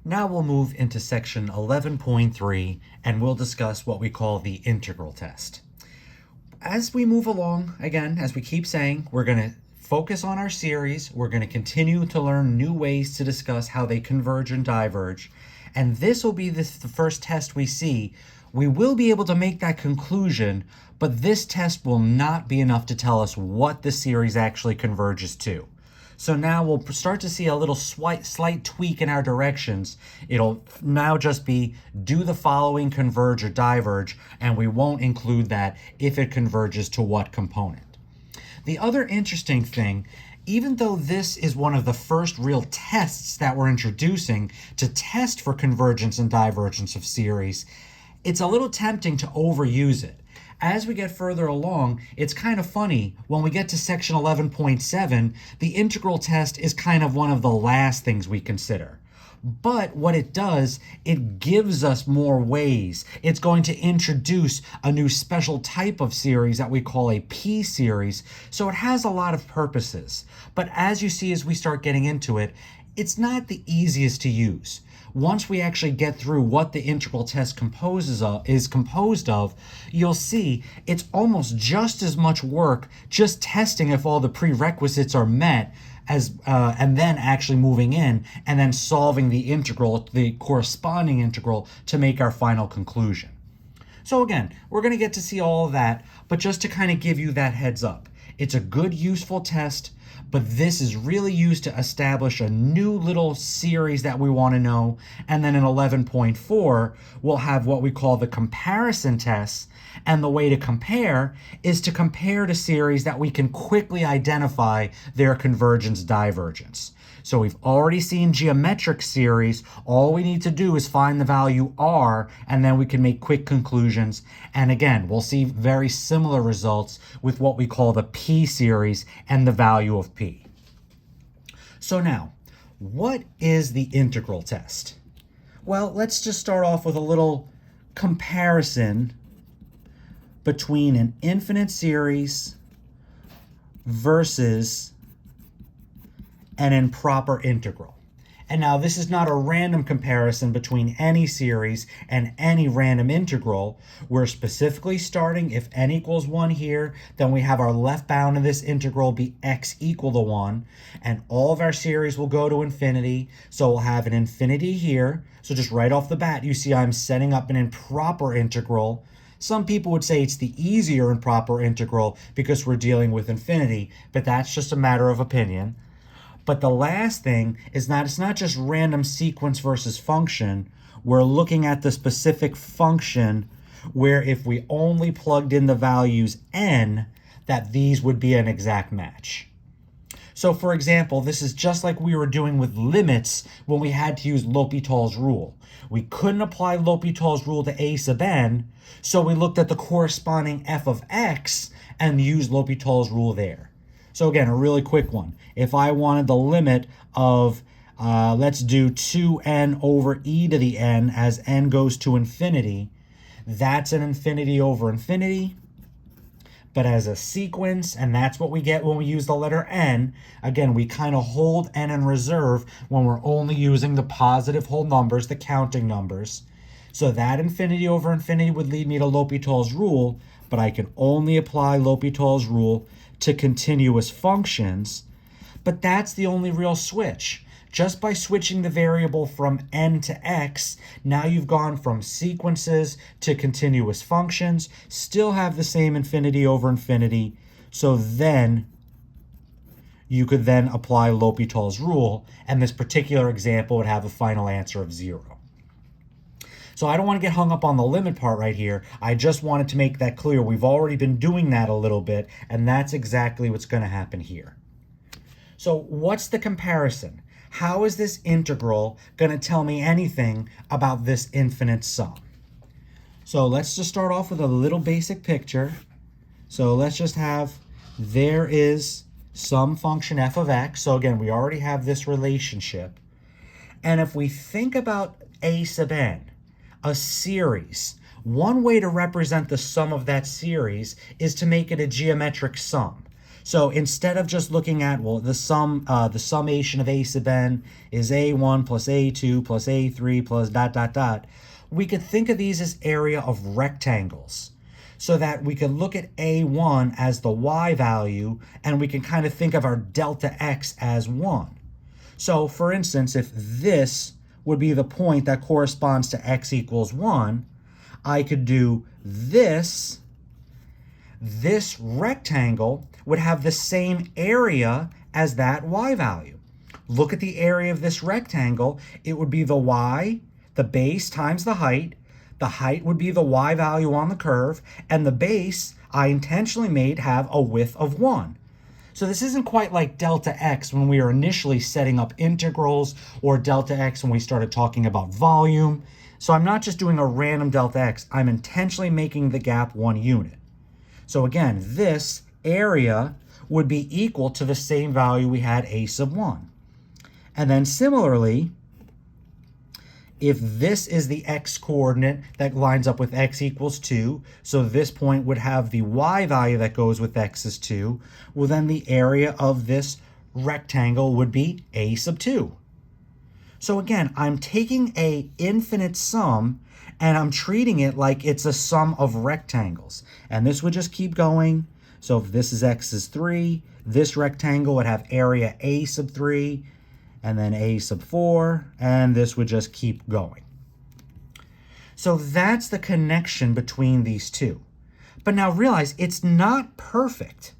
Now we'll move into section 11.3 and we'll discuss what we call the integral test. As we move along, again, as we keep saying, we're going to focus on our series. We're going to continue to learn new ways to discuss how they converge and diverge. And this will be the first test we see. We will be able to make that conclusion, but this test will not be enough to tell us what the series actually converges to. So now we'll start to see a little slight tweak in our directions. It'll now just be do the following converge or diverge, and we won't include that if it converges to what component. The other interesting thing, even though this is one of the first real tests that we're introducing to test for convergence and divergence of series, it's a little tempting to overuse it. As we get further along, it's kind of funny. When we get to section 11.7, the integral test is kind of one of the last things we consider. But what it does, it gives us more ways. It's going to introduce a new special type of series that we call a p-series, so it has a lot of purposes. But as you see as we start getting into it, it's not the easiest to use. Once we actually get through what the integral test is composed of, you'll see it's almost just as much work just testing if all the prerequisites are met as and then actually moving in and then solving the integral, the corresponding integral, to make our final conclusion. So again, we're going to get to see all of that, but just to kind of give you that heads up, it's a good, useful test. But this is really used to establish a new little series that we want to know. And then in 11.4, we'll have what we call the comparison tests. And the way to compare is to compare to series that we can quickly identify their convergence divergence. So we've already seen geometric series. All we need to do is find the value r, and then we can make quick conclusions. And again, we'll see very similar results with what we call the p-series and the value of p. So now, what is the integral test? Well, let's just start off with a little comparison between an infinite series versus an improper integral. And now this is not a random comparison between any series and any random integral. We're specifically starting if n equals 1 here, then we have our left bound of this integral be x equal to 1, and all of our series will go to infinity. So we'll have an infinity here. So just right off the bat, you see I'm setting up an improper integral. Some people would say it's the easier improper integral because we're dealing with infinity, but that's just a matter of opinion. But the last thing is that it's not just random sequence versus function. We're looking at the specific function where if we only plugged in the values n, that these would be an exact match. So for example, this is just like we were doing with limits when we had to use L'Hopital's rule. We couldn't apply L'Hopital's rule to a sub n, so we looked at the corresponding f of x and used L'Hopital's rule there. So again, a really quick one. If I wanted the limit of, let's do 2n over e to the n as n goes to infinity, that's an infinity over infinity. But as a sequence, and that's what we get when we use the letter n, again, we kind of hold n in reserve when we're only using the positive whole numbers, the counting numbers. So that infinity over infinity would lead me to L'Hopital's rule, but I can only apply L'Hopital's rule to continuous functions, but that's the only real switch. Just by switching the variable from n to x, now you've gone from sequences to continuous functions, still have the same infinity over infinity, so then you could then apply L'Hopital's rule, and this particular example would have a final answer of 0. So I don't want to get hung up on the limit part right here. I just wanted to make that clear. We've already been doing that a little bit, and that's exactly what's going to happen here. So what's the comparison? How is this integral going to tell me anything about this infinite sum? So let's just start off with a little basic picture. So let's just have, there is some function f of x. So again, we already have this relationship. And if we think about a sub n, a series, one way to represent the sum of that series is to make it a geometric sum. So instead of just looking at, well, the summation of a sub n is a1 plus a2 plus a3 plus dot, dot, dot, we could think of these as area of rectangles, so that we could look at a1 as the y value, and we can kind of think of our delta x as 1. So for instance, if this would be the point that corresponds to x equals 1, I could do this rectangle would have the same area as that y value. Look at the area of this rectangle. It would be the y, the base times the height. The height would be the y value on the curve, and the base I intentionally made have a width of 1. So this isn't quite like delta x when we were initially setting up integrals, or delta x when we started talking about volume. So I'm not just doing a random delta x, I'm intentionally making the gap 1 unit. So again, this area would be equal to the same value we had a sub 1. And then similarly, if this is the x coordinate that lines up with x equals 2, so this point would have the y value that goes with x is 2, well then the area of this rectangle would be a sub 2. So again, I'm taking a infinite sum and I'm treating it like it's a sum of rectangles. And this would just keep going. So if this is x is 3, this rectangle would have area a sub 3, and then a sub 4, and this would just keep going. So that's the connection between these two. But now realize it's not perfect,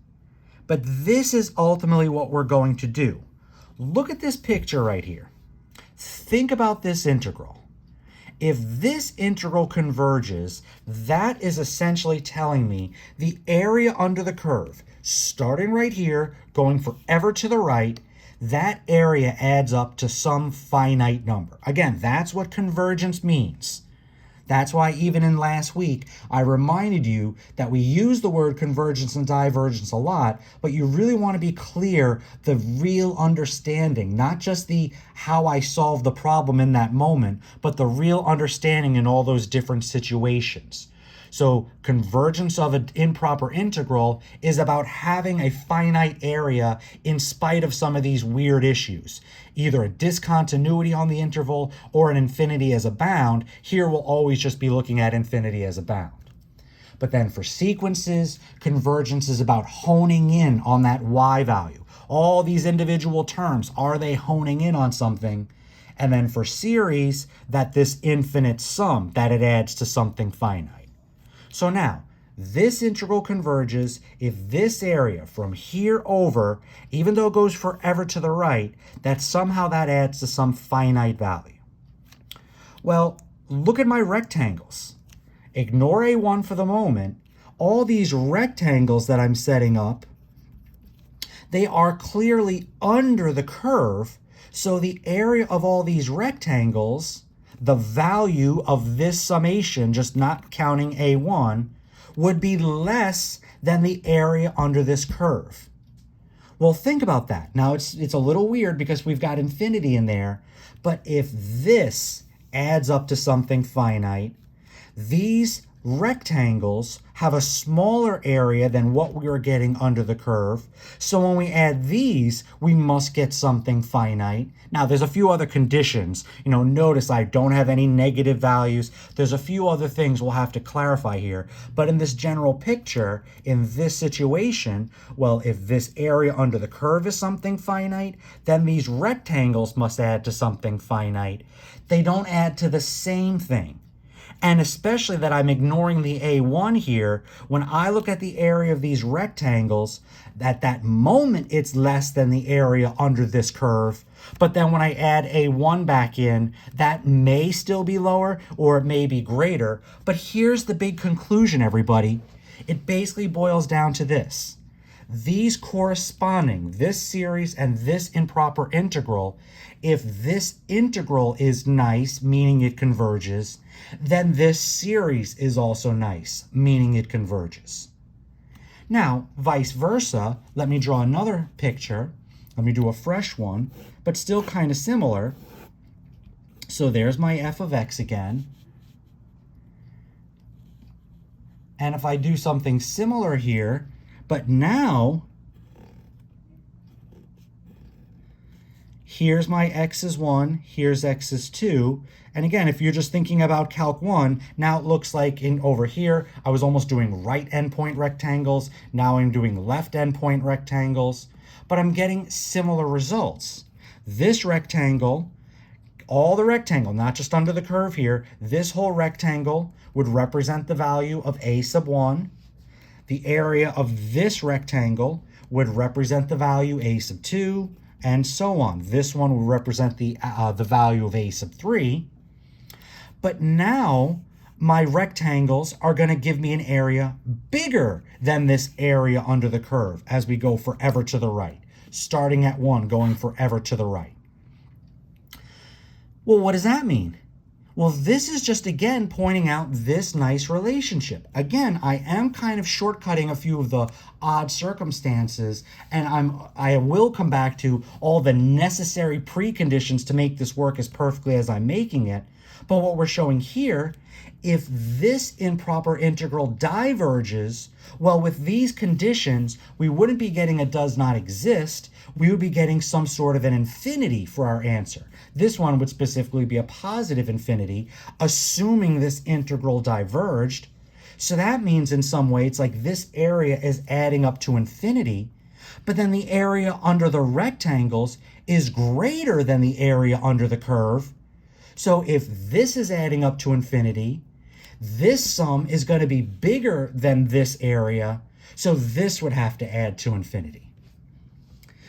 but this is ultimately what we're going to do. Look at this picture right here. Think about this integral. If this integral converges, that is essentially telling me the area under the curve, starting right here, going forever to the right, that area adds up to some finite number. Again, that's what convergence means. That's why even in last week, I reminded you that we use the word convergence and divergence a lot, but you really want to be clear the real understanding, not just the how I solve the problem in that moment, but the real understanding in all those different situations. So convergence of an improper integral is about having a finite area in spite of some of these weird issues. Either a discontinuity on the interval or an infinity as a bound. Here we'll always just be looking at infinity as a bound. But then for sequences, convergence is about honing in on that y value. All these individual terms, are they honing in on something? And then for series, that this infinite sum, that it adds to something finite. So now, this integral converges if this area from here over, even though it goes forever to the right, that somehow that adds to some finite value. Well, look at my rectangles. Ignore A1 for the moment. All these rectangles that I'm setting up, they are clearly under the curve, so the area of all these rectangles, the value of this summation, just not counting A1, would be less than the area under this curve. Well, think about that. Now, it's a little weird because we've got infinity in there, but if this adds up to something finite, these rectangles have a smaller area than what we are getting under the curve. So when we add these, we must get something finite. Now, there's a few other conditions. Notice I don't have any negative values. There's a few other things we'll have to clarify here. But in this general picture, in this situation, well, if this area under the curve is something finite, then these rectangles must add to something finite. They don't add to the same thing. And especially that I'm ignoring the A1 here, when I look at the area of these rectangles, at that moment it's less than the area under this curve. But then when I add A1 back in, that may still be lower or it may be greater. But here's the big conclusion, everybody. It basically boils down to this. These corresponding, this series and this improper integral, if this integral is nice, meaning it converges, then this series is also nice, meaning it converges. Now, vice versa, let me draw another picture. Let me do a fresh one, but still kind of similar. So there's my f of x again. And if I do something similar here, but now here's my x is 1, here's x is 2. And again, if you're just thinking about Calc 1, now it looks like over here, I was almost doing right endpoint rectangles. Now I'm doing left endpoint rectangles. But I'm getting similar results. This rectangle, all the rectangle, not just under the curve here, this whole rectangle would represent the value of a sub 1. The area of this rectangle would represent the value a sub 2, and so on. This one would represent the value of a sub 3. But now my rectangles are going to give me an area bigger than this area under the curve as we go forever to the right, starting at 1, going forever to the right. Well, what does that mean? Well, this is just, again, pointing out this nice relationship. Again, I am kind of shortcutting a few of the odd circumstances, and I will come back to all the necessary preconditions to make this work as perfectly as I'm making it. But what we're showing here, if this improper integral diverges, well, with these conditions, we wouldn't be getting a does not exist. We would be getting some sort of an infinity for our answer. This one would specifically be a positive infinity, assuming this integral diverged. So that means in some way it's like this area is adding up to infinity, but then the area under the rectangles is greater than the area under the curve. So if this is adding up to infinity, this sum is going to be bigger than this area, so this would have to add to infinity.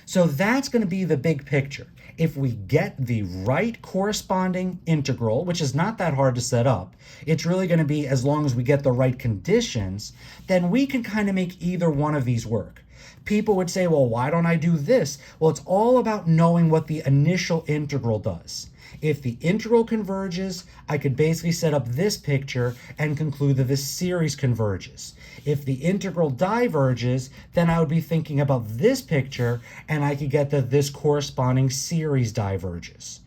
So that's going to be the big picture. If we get the right corresponding integral, which is not that hard to set up, it's really going to be as long as we get the right conditions, then we can kind of make either one of these work. People would say, well, why don't I do this? Well, it's all about knowing what the initial integral does. If the integral converges, I could basically set up this picture and conclude that this series converges. If the integral diverges, then I would be thinking about this picture and I could get that this corresponding series diverges.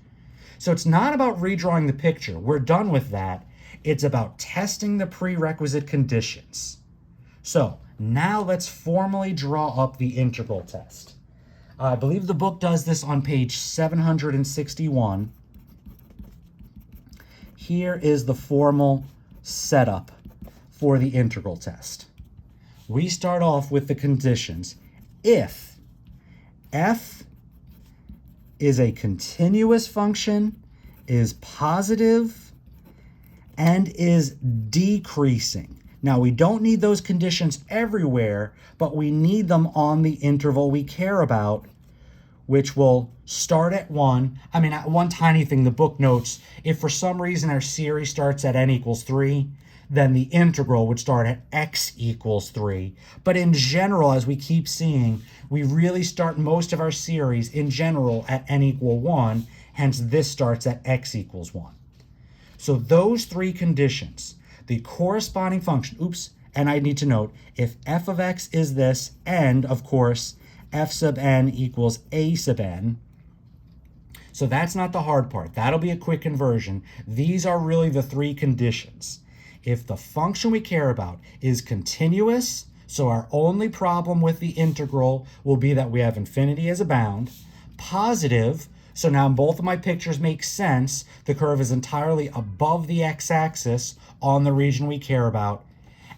So it's not about redrawing the picture. We're done with that. It's about testing the prerequisite conditions. So now let's formally draw up the integral test. I believe the book does this on page 761. Here is the formal setup for the integral test. We start off with the conditions. If f is a continuous function, is positive, and is decreasing. Now, we don't need those conditions everywhere, but we need them on the interval we care about, which will start at 1. I mean, one tiny thing, the book notes, if for some reason our series starts at n equals 3, then the integral would start at x equals 3. But in general, as we keep seeing, we really start most of our series in general at n equal 1, hence this starts at x equals 1. So those three conditions, the corresponding function, and I need to note, if f of x is this, and of course, f sub n equals a sub n. So that's not the hard part. That'll be a quick conversion. These are really the three conditions. If the function we care about is continuous, so our only problem with the integral will be that we have infinity as a bound. Positive, so now both of my pictures make sense. The curve is entirely above the x-axis on the region we care about.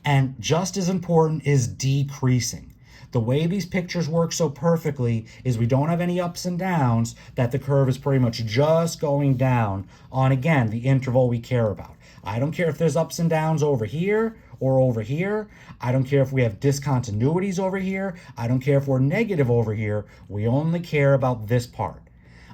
And just as important is decreasing. The way these pictures work so perfectly is we don't have any ups and downs, that the curve is pretty much just going down on, again, the interval we care about. I don't care if there's ups and downs over here or over here. I don't care if we have discontinuities over here. I don't care if we're negative over here. We only care about this part.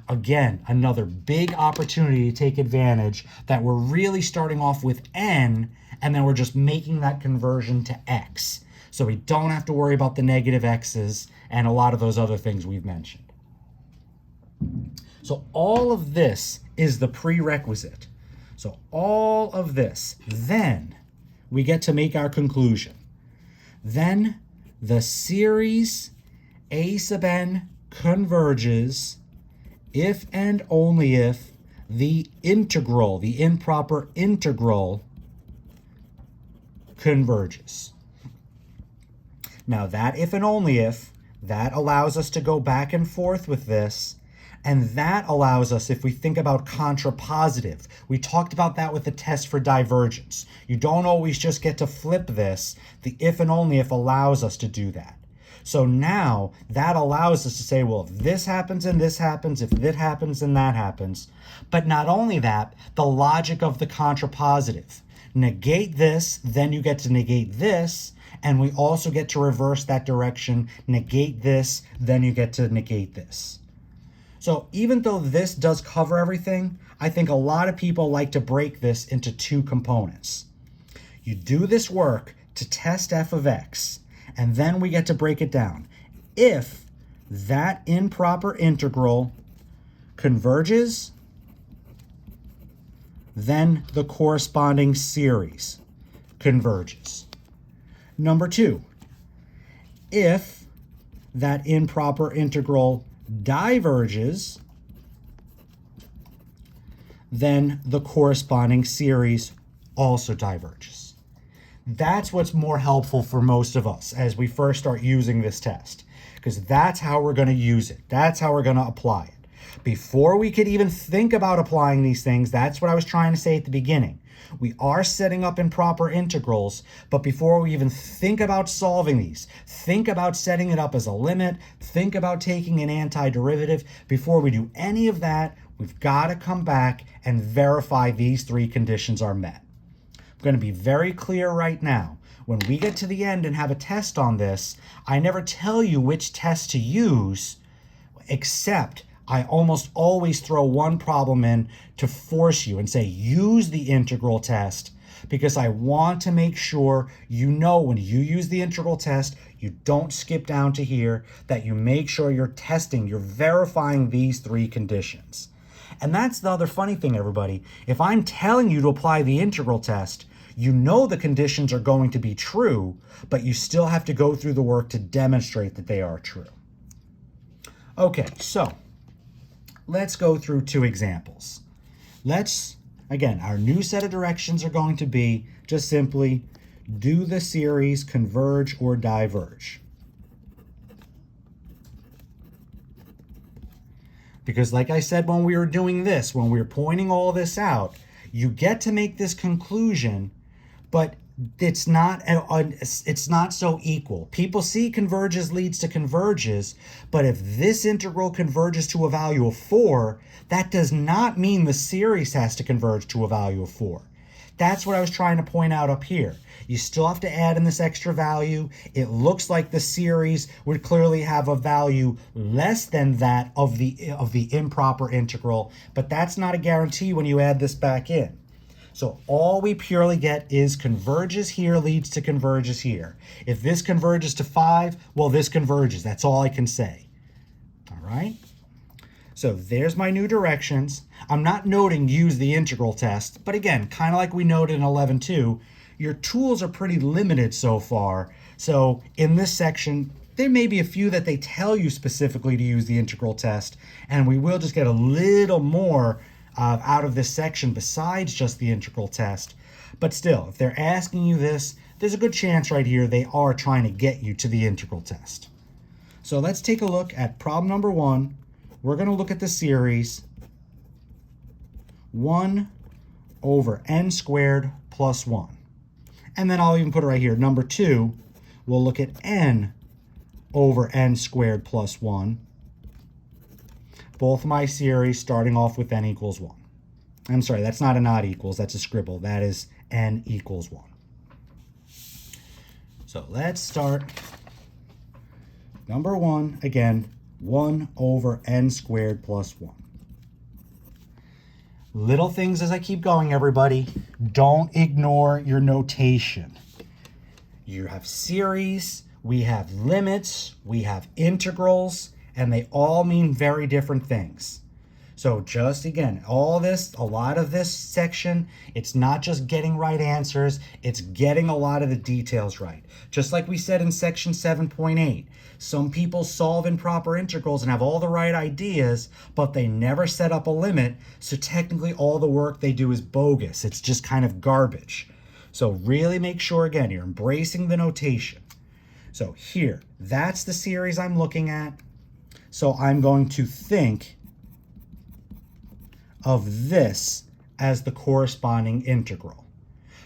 Again, another big opportunity to take advantage that we're really starting off with n, and then we're just making that conversion to x. So we don't have to worry about the negative x's and a lot of those other things we've mentioned. So all of this is the prerequisite. So all of this, then we get to make our conclusion. Then the series a sub n converges if and only if the integral, the improper integral, converges. Now that if and only if, that allows us to go back and forth with this And that allows us, if we think about contrapositive, we talked about that with the test for divergence. You don't always just get to flip this. The if and only if allows us to do that. So now that allows us to say, well, if this happens and this happens, if that happens and that happens. But not only that, the logic of the contrapositive. Negate this, then you get to negate this, and we also get to reverse that direction. Negate this, then you get to negate this. So even though this does cover everything, I think a lot of people like to break this into two components. You do this work to test f of x, and then we get to break it down. If that improper integral converges, then the corresponding series converges. Number two, if that improper integral diverges, then the corresponding series also diverges. That's what's more helpful for most of us as we first start using this test, because that's how we're going to use it. That's how we're going to apply it. Before we could even think about applying these things, that's what I was trying to say at the beginning. We are setting up improper integrals, but before we even think about solving these, think about setting it up as a limit, think about taking an antiderivative. Before we do any of that, we've got to come back and verify these three conditions are met. I'm going to be very clear right now. When we get to the end and have a test on this, I never tell you which test to use, except I almost always throw one problem in to force you and say, use the integral test, because I want to make sure you know when you use the integral test, you don't skip down to here, that you make sure you're testing, you're verifying these three conditions. And that's the other funny thing, everybody. If I'm telling you to apply the integral test, you know the conditions are going to be true, but you still have to go through the work to demonstrate that they are true. Okay, so let's go through two examples. Again, our new set of directions are going to be just simply do the series converge or diverge. Because like I said when we were doing this, when we were pointing all this out, you get to make this conclusion, but it's not so equal. People see converges leads to converges, but if this integral converges to a value of 4, that does not mean the series has to converge to a value of 4. That's what I was trying to point out up here. You still have to add in this extra value. It looks like the series would clearly have a value less than that of the improper integral, but that's not a guarantee when you add this back in. So all we purely get is converges here leads to converges here. If this converges to 5, well, this converges. That's all I can say. All right? So there's my new directions. I'm not noting use the integral test, but again, kind of like we noted in 11.2, your tools are pretty limited so far. So in this section, there may be a few that they tell you specifically to use the integral test, and we will just get a little more out of this section besides just the integral test. But still, if they're asking you this, there's a good chance right here they are trying to get you to the integral test. So let's take a look at problem number 1. We're going to look at the series 1 over n squared plus 1. And then I'll even put it right here. Number 2, we'll look at n over n squared plus 1. Both my series starting off with n equals 1. I'm sorry, that's not a not equals, that's a scribble. That is n equals 1. So let's start. Number 1, again, 1 over n squared plus 1. Little things as I keep going, everybody. Don't ignore your notation. You have series, we have limits, we have integrals, and they all mean very different things. So just again, a lot of this section, it's not just getting right answers, it's getting a lot of the details right. Just like we said in section 7.8, some people solve improper integrals and have all the right ideas, but they never set up a limit, so technically all the work they do is bogus. It's just kind of garbage. So really make sure, again, you're embracing the notation. So here, that's the series I'm looking at. So I'm going to think of this as the corresponding integral.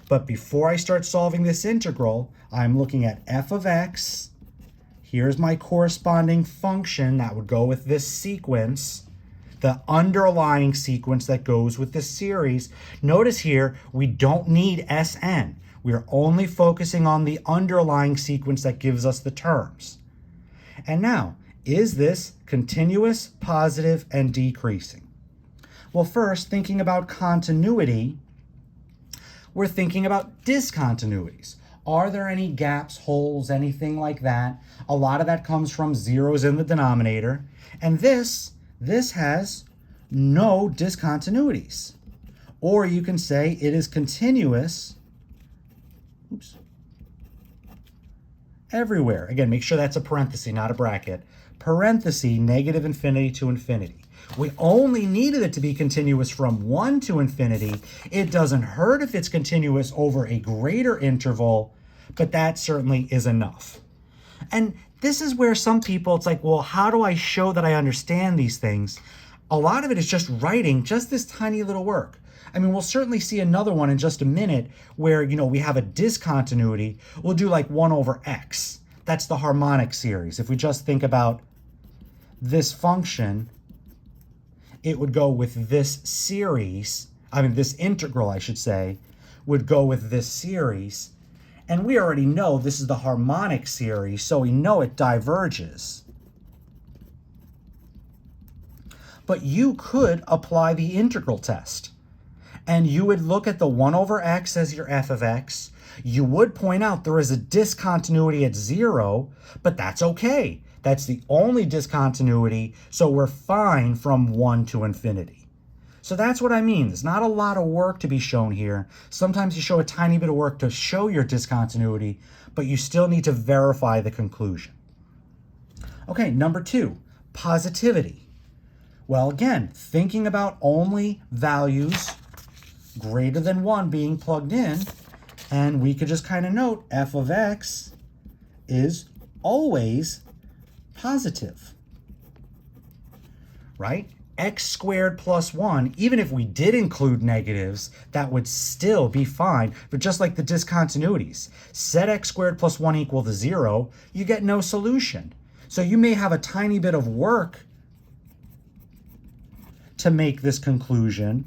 But before I start solving this integral, I'm looking at f of x. Here's my corresponding function that would go with this sequence, the underlying sequence that goes with this series. Notice here, we don't need Sn. We are only focusing on the underlying sequence that gives us the terms. And now, is this continuous, positive, and decreasing? Well, first, thinking about continuity, we're thinking about discontinuities. Are there any gaps, holes, anything like that? A lot of that comes from zeros in the denominator. And this has no discontinuities. Or you can say it is continuous everywhere. Again, make sure that's a parenthesis, not a bracket. Parenthesis, negative infinity to infinity. We only needed it to be continuous from 1 to infinity. It doesn't hurt if it's continuous over a greater interval, but that certainly is enough. And this is where some people, it's like, well, how do I show that I understand these things? A lot of it is just writing just this tiny little work. I mean, we'll certainly see another one in just a minute where, we have a discontinuity. We'll do like 1 over x. That's the harmonic series. If we just think about this function, it would go with this series. This integral, I should say, would go with this series. And we already know this is the harmonic series, so we know it diverges. But you could apply the integral test. And you would look at the 1 over x as your f of x. You would point out there is a discontinuity at 0, but that's okay. That's the only discontinuity, so we're fine from 1 to infinity. So that's what I mean. There's not a lot of work to be shown here. Sometimes you show a tiny bit of work to show your discontinuity, but you still need to verify the conclusion. Okay, number 2, positivity. Well, again, thinking about only values greater than 1 being plugged in, and we could just kind of note f of x is always positive, right? X squared plus 1, even if we did include negatives, that would still be fine. But just like the discontinuities, set x squared plus 1 equal to 0, you get no solution. So you may have a tiny bit of work to make this conclusion,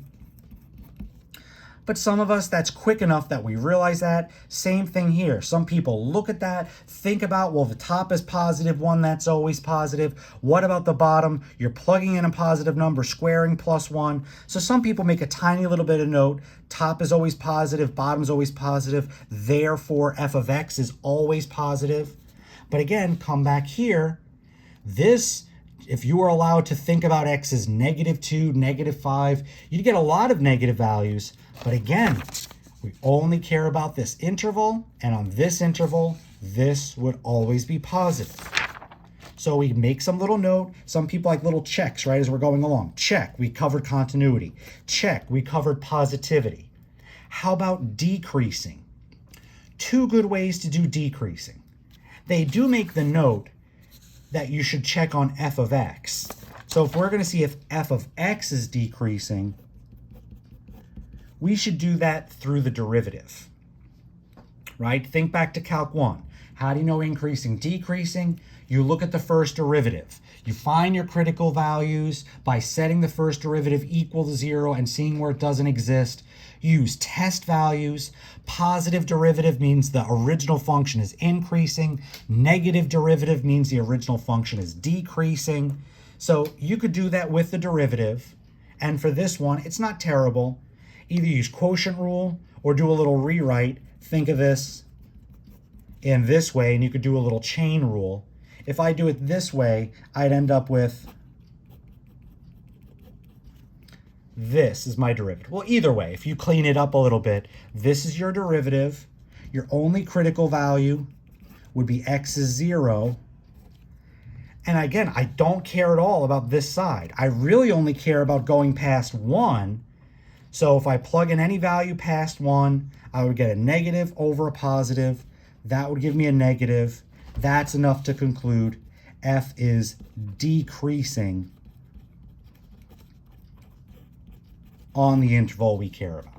but some of us, that's quick enough that we realize that. Same thing here. Some people look at that, think about, well, the top is positive 1, that's always positive. What about the bottom? You're plugging in a positive number, squaring plus 1. So some people make a tiny little bit of note. Top is always positive, bottom's always positive. Therefore, f of x is always positive. But again, come back here. This, if you were allowed to think about x as -2, -5, you'd get a lot of negative values. But again, we only care about this interval, and on this interval, this would always be positive. So we make some little note. Some people like little checks, right, as we're going along. Check, we covered continuity. Check, we covered positivity. How about decreasing? 2 good ways to do decreasing. They do make the note that you should check on f of x. So if we're going to see if f of x is decreasing, we should do that through the derivative, right? Think back to Calc 1. How do you know increasing, decreasing? You look at the first derivative. You find your critical values by setting the first derivative equal to 0 and seeing where it doesn't exist. Use test values. Positive derivative means the original function is increasing. Negative derivative means the original function is decreasing. So you could do that with the derivative. And for this one, it's not terrible. Either use quotient rule or do a little rewrite. Think of this in this way, and you could do a little chain rule. If I do it this way, I'd end up with this is my derivative. Well, either way, if you clean it up a little bit, this is your derivative. Your only critical value would be x is 0. And again, I don't care at all about this side. I really only care about going past 1. So if I plug in any value past 1, I would get a negative over a positive. That would give me a negative. That's enough to conclude f is decreasing on the interval we care about.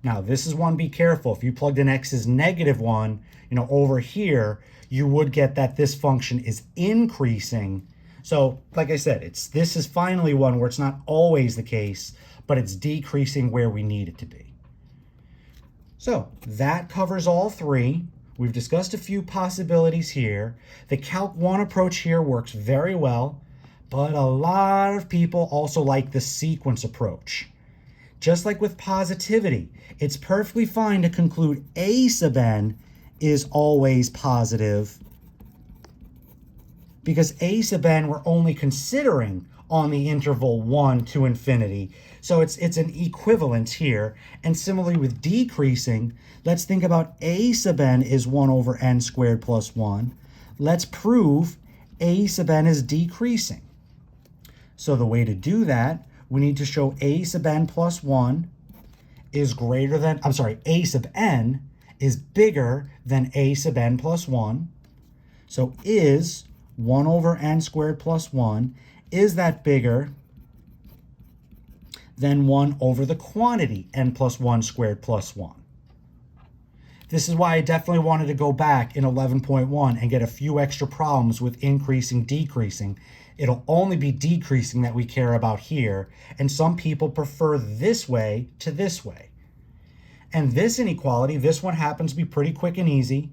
Now, this is one, be careful. If you plugged in x is -1, over here, you would get that this function is increasing. So, like I said, this is finally one where it's not always the case, but it's decreasing where we need it to be. So, that covers all three. We've discussed a few possibilities here. The Calc 1 approach here works very well, but a lot of people also like the sequence approach. Just like with positivity, it's perfectly fine to conclude a sub n is always positive because a sub n we're only considering on the interval 1 to infinity. So it's an equivalence here. And similarly with decreasing, let's think about a sub n is 1 over n squared plus 1. Let's prove a sub n is decreasing. So the way to do that, we need to show a sub n plus 1 is greater than, a sub n is bigger than a sub n plus 1. So is 1 over n squared plus 1, is that bigger than 1 over the quantity n plus 1 squared plus 1? This is why I definitely wanted to go back in 11.1 and get a few extra problems with increasing, decreasing. It'll only be decreasing that we care about here, and some people prefer this way to this way. And this inequality, this one happens to be pretty quick and easy.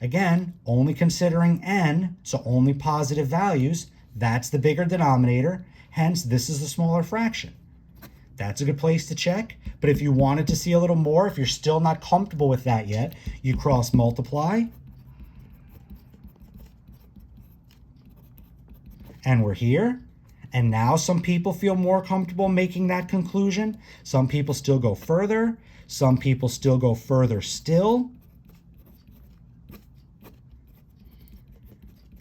Again, only considering n, so only positive values, that's the bigger denominator, hence this is the smaller fraction. That's a good place to check, but if you wanted to see a little more, if you're still not comfortable with that yet, you cross multiply, and we're here. And now some people feel more comfortable making that conclusion. Some people still go further. Some people still go further still.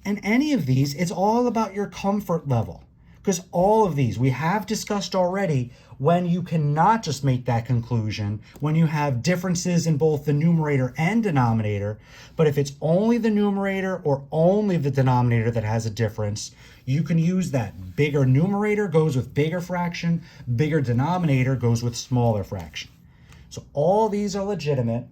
And any of these, it's all about your comfort level. Because all of these, we have discussed already when you cannot just make that conclusion, when you have differences in both the numerator and denominator. But if it's only the numerator or only the denominator that has a difference, you can use that. Bigger numerator goes with bigger fraction, bigger denominator goes with smaller fraction. So all these are legitimate.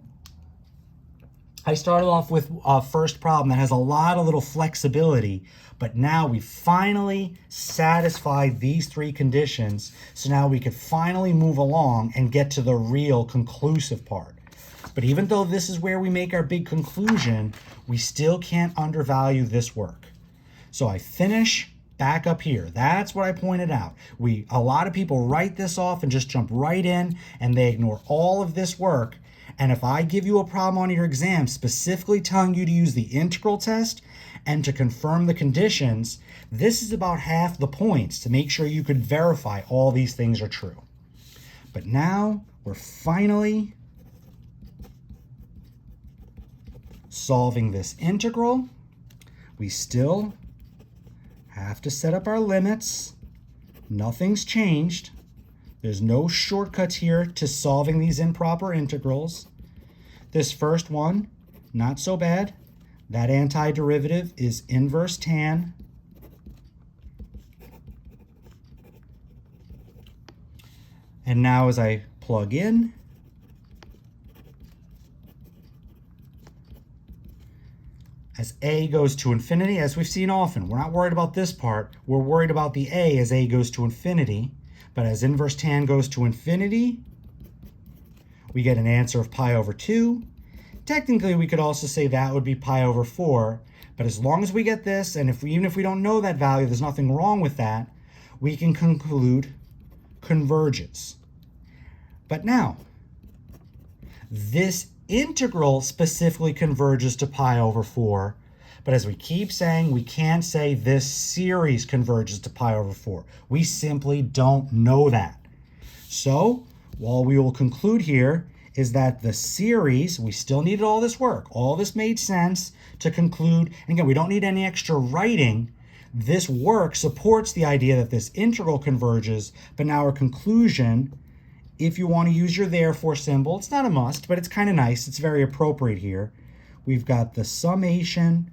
I started off with a first problem that has a lot of little flexibility, but now we finally satisfied these three conditions. So now we could finally move along and get to the real conclusive part. But even though this is where we make our big conclusion, we still can't undervalue this work. So I finish back up here. That's what I pointed out. A lot of people write this off and just jump right in, and they ignore all of this work. And if I give you a problem on your exam specifically telling you to use the integral test and to confirm the conditions, this is about half the points to make sure you could verify all these things are true. But now we're finally solving this integral. We still have to set up our limits. Nothing's changed. There's no shortcuts here to solving these improper integrals. This first one, not so bad. That antiderivative is inverse tan. And now as I plug in, as a goes to infinity, as we've seen often, we're not worried about this part. We're worried about the a as a goes to infinity. But as inverse tan goes to infinity, we get an answer of pi over 2. Technically, we could also say that would be pi over 4. But as long as we get this, and even if we don't know that value, there's nothing wrong with that, we can conclude convergence. But now, this integral specifically converges to pi over 4. But as we keep saying, we can't say this series converges to pi over 4. We simply don't know that. So, what we will conclude here is that the series, we still needed all this work. All this made sense to conclude. And again, we don't need any extra writing. This work supports the idea that this integral converges. But now our conclusion, if you want to use your therefore symbol, it's not a must, but it's kind of nice. It's very appropriate here. We've got the summation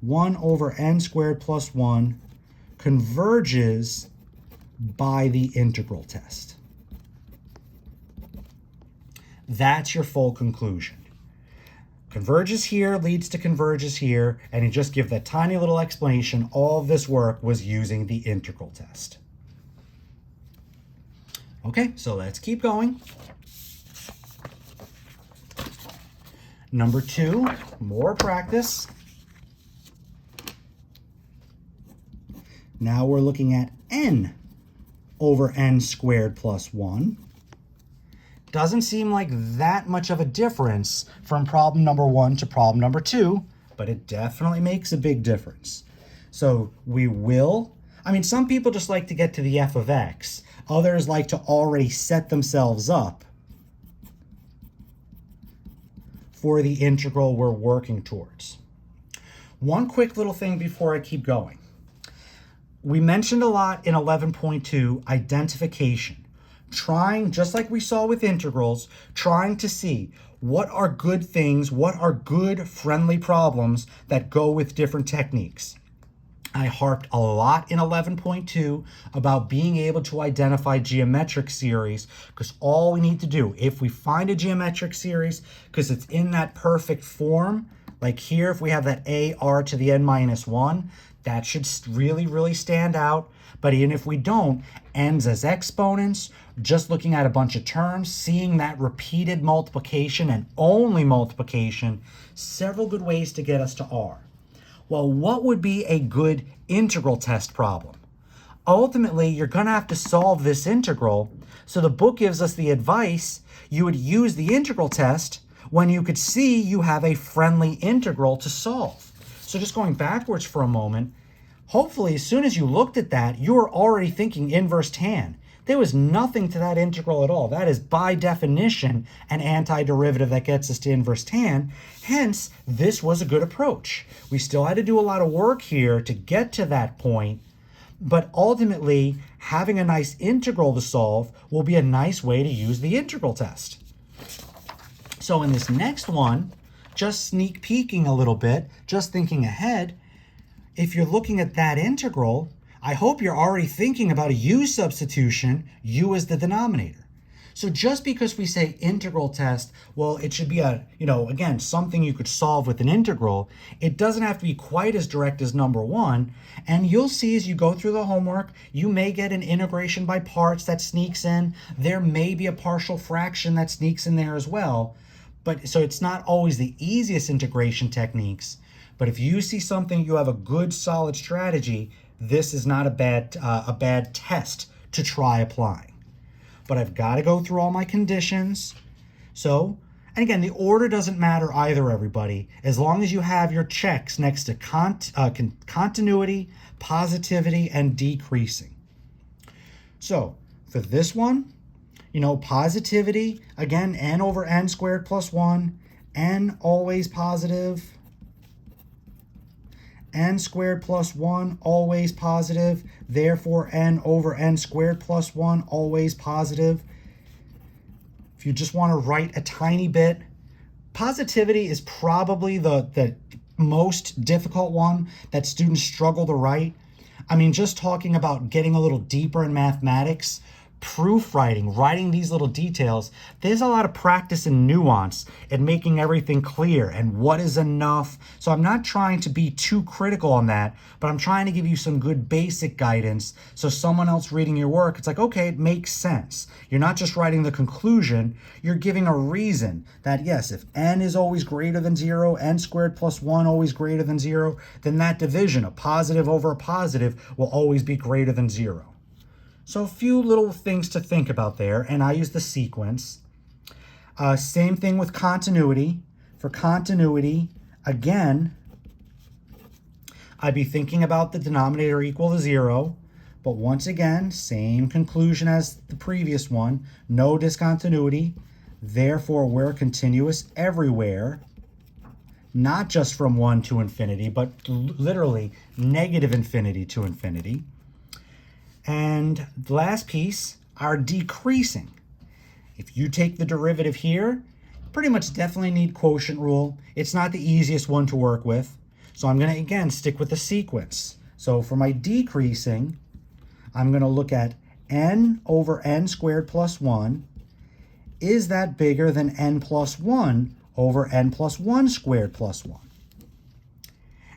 1 over n squared plus 1 converges by the integral test. That's your full conclusion. Converges here leads to converges here, and you just give that tiny little explanation. All of this work was using the integral test. Okay, so let's keep going. Number 2, more practice. Now we're looking at n over n squared plus 1. Doesn't seem like that much of a difference from problem number 1 to problem number 2, but it definitely makes a big difference. So we will, some people just like to get to the f of x. Others like to already set themselves up for the integral we're working towards. One quick little thing before I keep going. We mentioned a lot in 11.2 identification. Trying, just like we saw with integrals, trying to see what are good things, what are good friendly problems that go with different techniques. I harped a lot in 11.2 about being able to identify geometric series, because all we need to do, if we find a geometric series, because it's in that perfect form, like here, if we have that a r to the n minus 1, that should really, really stand out. But even if we don't, n's as exponents, just looking at a bunch of terms, seeing that repeated multiplication and only multiplication, several good ways to get us to r. Well, what would be a good integral test problem? Ultimately, you're going to have to solve this integral. So the book gives us the advice you would use the integral test when you could see you have a friendly integral to solve. So just going backwards for a moment, hopefully as soon as you looked at that, you were already thinking inverse tan. There was nothing to that integral at all. That is by definition an antiderivative that gets us to inverse tan. Hence, this was a good approach. We still had to do a lot of work here to get to that point, but ultimately having a nice integral to solve will be a nice way to use the integral test. So in this next one, just sneak peeking a little bit, just thinking ahead, if you're looking at that integral, I hope you're already thinking about a u substitution, u as the denominator. So just because we say integral test, well, it should be again, something you could solve with an integral. It doesn't have to be quite as direct as number 1. And you'll see as you go through the homework, you may get an integration by parts that sneaks in. There may be a partial fraction that sneaks in there as well. But so it's not always the easiest integration techniques. But if you see something, you have a good solid strategy, this is not a bad test to try applying. But I've got to go through all my conditions. So, and again, the order doesn't matter either, everybody, as long as you have your checks next to continuity, positivity, and decreasing. So for this one, positivity, again, n over n squared plus 1, n always positive, n squared plus 1 always positive, therefore n over n squared plus 1 always positive. If you just want to write a tiny bit, positivity is probably the most difficult one that students struggle to write. Just talking about getting a little deeper in mathematics, proof writing, writing these little details, there's a lot of practice and nuance in making everything clear and what is enough. So I'm not trying to be too critical on that, but I'm trying to give you some good basic guidance so someone else reading your work, it's like, okay, it makes sense. You're not just writing the conclusion, you're giving a reason that yes, if n is always greater than 0, n squared plus 1 always greater than 0, then that division, a positive over a positive, will always be greater than 0. So a few little things to think about there, and I use the sequence. Same thing with continuity. For continuity, again, I'd be thinking about the denominator equal to 0, but once again, same conclusion as the previous one, no discontinuity. Therefore, we're continuous everywhere, not just from 1 to infinity, but literally negative infinity to infinity. And the last piece are decreasing. If you take the derivative here, pretty much definitely need quotient rule. It's not the easiest one to work with. So I'm going to, again, stick with the sequence. So for my decreasing, I'm going to look at n over n squared plus 1 is that bigger than n plus 1 over n plus 1 squared plus 1?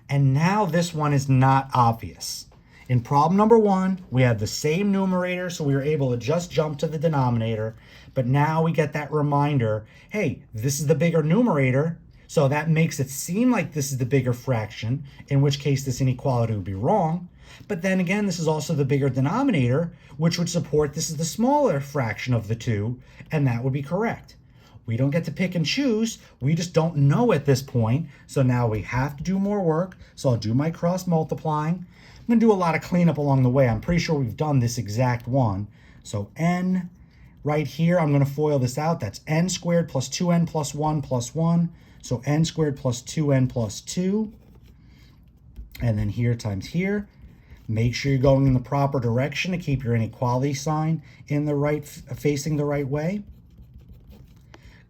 And now this one is not obvious. In problem number 1, we have the same numerator, so we were able to just jump to the denominator. But now we get that reminder, hey, this is the bigger numerator, so that makes it seem like this is the bigger fraction, in which case this inequality would be wrong. But then again, this is also the bigger denominator, which would support this is the smaller fraction of the two, and that would be correct. We don't get to pick and choose. We just don't know at this point. So now we have to do more work. So I'll do my cross multiplying. I'm going to do a lot of cleanup along the way. I'm pretty sure we've done this exact one. So n right here, I'm going to FOIL this out. That's n squared plus 2n plus 1 plus 1. So n squared plus 2n plus 2. And then here times here. Make sure you're going in the proper direction to keep your inequality sign in the right, facing the right way.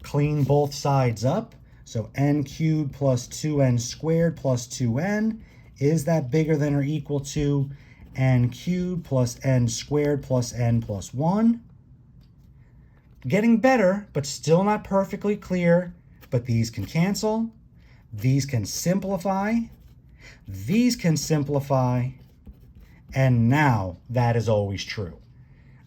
Clean both sides up. So n cubed plus 2n squared plus 2n. Is that bigger than or equal to n cubed plus n squared plus n plus 1? Getting better, but still not perfectly clear. But these can cancel. These can simplify. These can simplify. And now that is always true.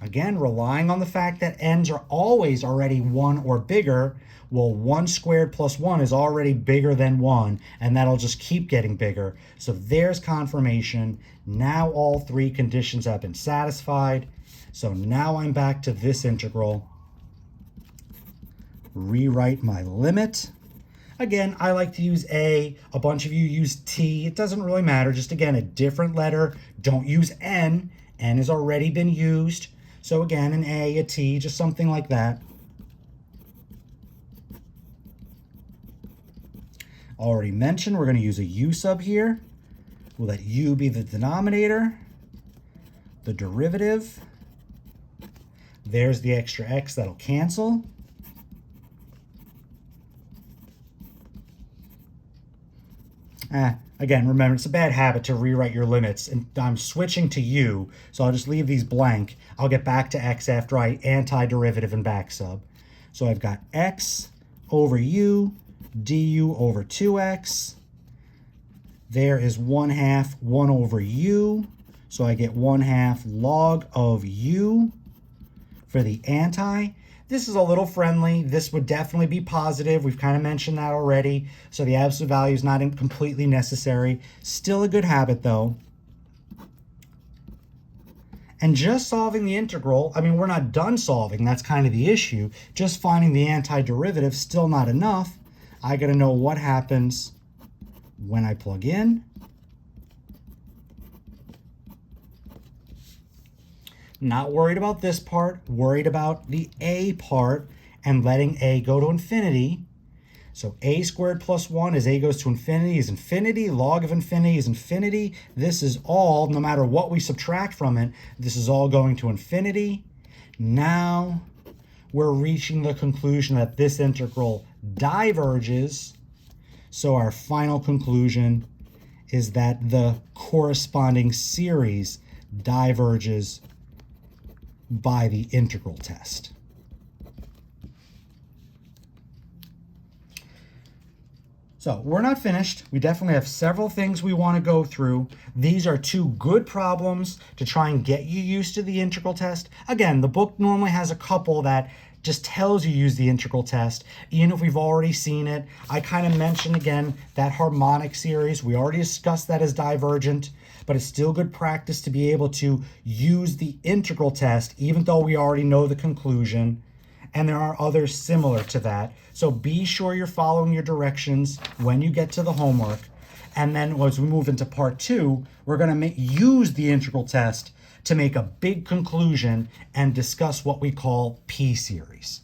Again, relying on the fact that n's are always already 1 or bigger, well, 1 squared plus 1 is already bigger than 1, and that'll just keep getting bigger. So there's confirmation. Now all three conditions have been satisfied. So now I'm back to this integral. Rewrite my limit. Again, I like to use A. A bunch of you use T. It doesn't really matter. Just again, a different letter. Don't use N. N has already been used. So again, an A, a T, just something like that. Already mentioned, we're going to use a U sub here. We'll let U be the denominator, the derivative. There's the extra X that'll cancel. Again, remember, it's a bad habit to rewrite your limits, and I'm switching to U, so I'll just leave these blank. I'll get back to X after I antiderivative and back sub. So I've got X over U, du over 2x. There is 1/2 1 over u, so I get 1/2 log of u for the anti. This is a little friendly. This would definitely be positive. We've kind of mentioned that already. So the absolute value is not completely necessary. Still a good habit though. And just solving the integral, I mean, we're not done solving. That's kind of the issue. Just finding the antiderivative, still not enough. I got to know what happens when I plug in. Not worried about this part, worried about the a part and letting a go to infinity. So a squared plus 1 as a goes to infinity is infinity, log of infinity is infinity. This is all, no matter what we subtract from it, this is all going to infinity. Now we're reaching the conclusion that this integral diverges. So our final conclusion is that the corresponding series diverges by the integral test. So we're not finished. We definitely have several things we want to go through. These are two good problems to try and get you used to the integral test. Again, the book normally has a couple that just tells you use the integral test, even if we've already seen it. I kind of mentioned again that harmonic series. We already discussed that as divergent, but it's still good practice to be able to use the integral test, even though we already know the conclusion. And there are others similar to that. So be sure you're following your directions when you get to the homework. And then as we move into part 2, we're going to use the integral test to make a big conclusion and discuss what we call P-series.